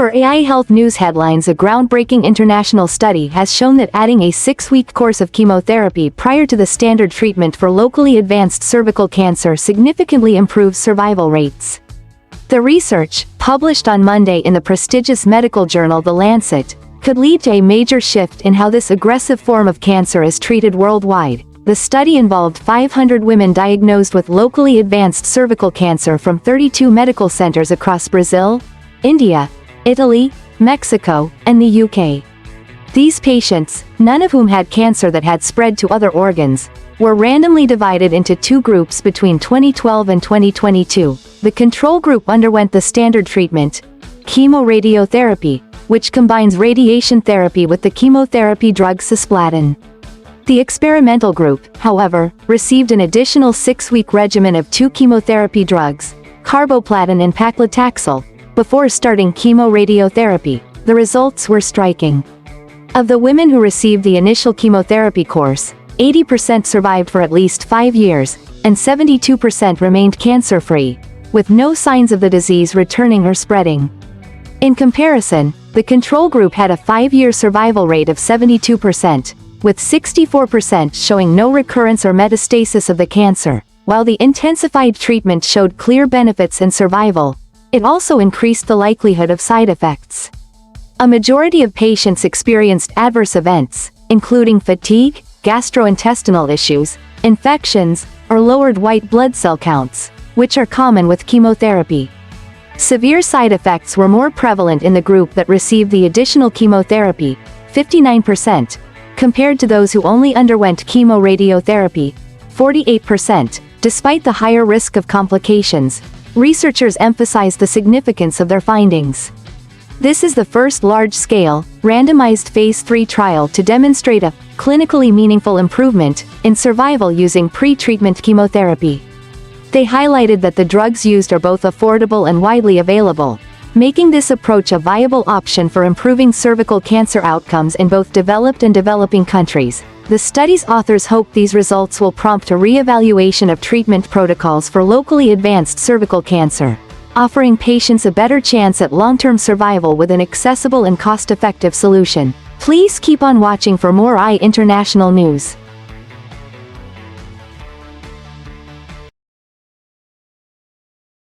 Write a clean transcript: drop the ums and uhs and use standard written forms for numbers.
For AI Health News headlines, a groundbreaking international study has shown that adding a 6-week course of chemotherapy prior to the standard treatment for locally advanced cervical cancer significantly improves survival rates. The research, published on Monday in the prestigious medical journal The Lancet, could lead to a major shift in how this aggressive form of cancer is treated worldwide. The study involved 500 women diagnosed with locally advanced cervical cancer from 32 medical centers across Brazil, India, Italy, Mexico, and the UK. These patients, none of whom had cancer that had spread to other organs, were randomly divided into 2 groups between 2012 and 2022. The control group underwent the standard treatment, chemoradiotherapy, which combines radiation therapy with the chemotherapy drug cisplatin. The experimental group, however, received an additional 6-week regimen of 2 chemotherapy drugs, carboplatin and paclitaxel, before starting chemoradiotherapy. The results were striking. Of the women who received the initial chemotherapy course, 80% survived for at least 5 years, and 72% remained cancer-free, with no signs of the disease returning or spreading. In comparison, the control group had a 5-year survival rate of 72%, with 64% showing no recurrence or metastasis of the cancer. While the intensified treatment showed clear benefits in survival, it also increased the likelihood of side effects. A majority of patients experienced adverse events, including fatigue, gastrointestinal issues, infections, or lowered white blood cell counts, which are common with chemotherapy. Severe side effects were more prevalent in the group that received the additional chemotherapy, 59%, compared to those who only underwent chemoradiotherapy, 48%. Despite the higher risk of complications, researchers emphasize the significance of their findings. This is the first large-scale, randomized Phase 3 trial to demonstrate a clinically meaningful improvement in survival using pre-treatment chemotherapy. They highlighted that the drugs used are both affordable and widely available, making this approach a viable option for improving cervical cancer outcomes in both developed and developing countries. The study's authors hope these results will prompt a re-evaluation of treatment protocols for locally advanced cervical cancer, offering patients a better chance at long-term survival with an accessible and cost-effective solution. Please keep on watching for more international news.